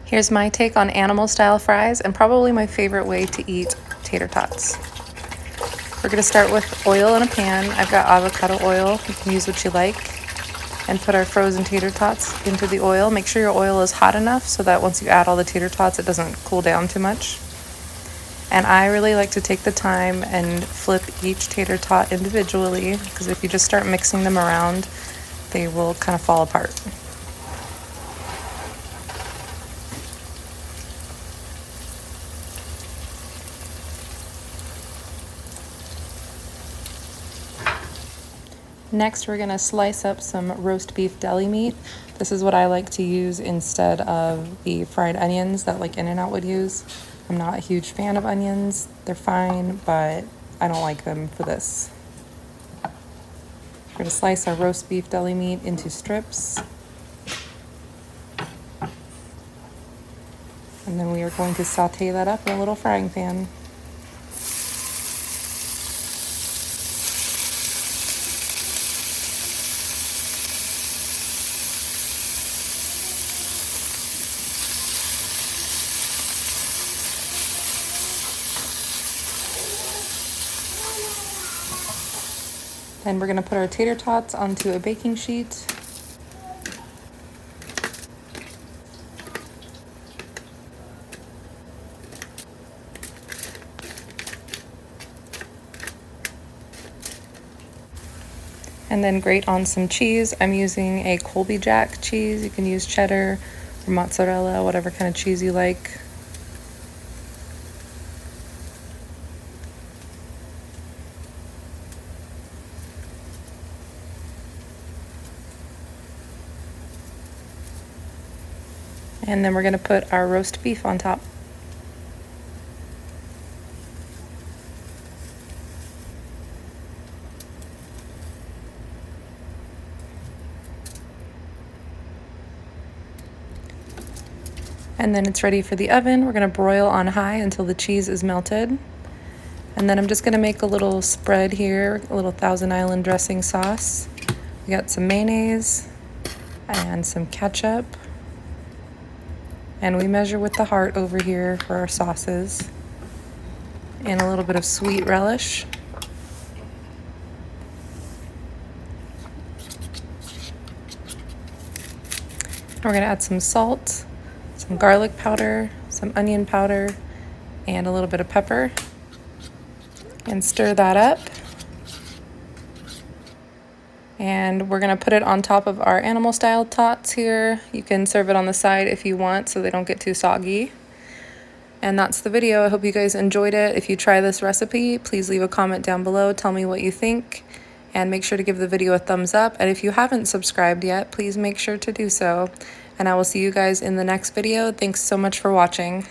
Here's my take on animal style fries and probably my favorite way to eat tater tots. We're gonna start with oil in a pan. I've got avocado oil, you can use what you like, and put our frozen tater tots into the oil. Make sure your oil is hot enough so that once you add all the tater tots, it doesn't cool down too much. And I really like to take the time and flip each tater tot individually, because if you just start mixing them around, they will kind of fall apart. Next, we're gonna slice up some roast beef deli meat. This is what I like to use instead of the fried onions that like In-N-Out would use. I'm not a huge fan of onions. They're fine, but I don't like them for this. We're gonna slice our roast beef deli meat into strips. And then we are going to saute that up in a little frying pan. Then we're going to put our tater tots onto a baking sheet. And then grate on some cheese. I'm using a Colby Jack cheese. You can use cheddar or mozzarella, whatever kind of cheese you like. And then we're going to put our roast beef on top. And then it's ready for the oven. We're going to broil on high until the cheese is melted. And then I'm just going to make a little spread here, a little Thousand Island dressing sauce. We got some mayonnaise and some ketchup. And we measure with the heart over here for our sauces. And a little bit of sweet relish. We're going to add some salt, some garlic powder, some onion powder, and a little bit of pepper. And stir that up. And we're gonna put it on top of our animal style tots here. You can serve it on the side if you want so they don't get too soggy. And that's the video. I hope you guys enjoyed it. If you try this recipe, please leave a comment down below. Tell me what you think. And make sure to give the video a thumbs up. And if you haven't subscribed yet, please make sure to do so. And I will see you guys in the next video. Thanks so much for watching.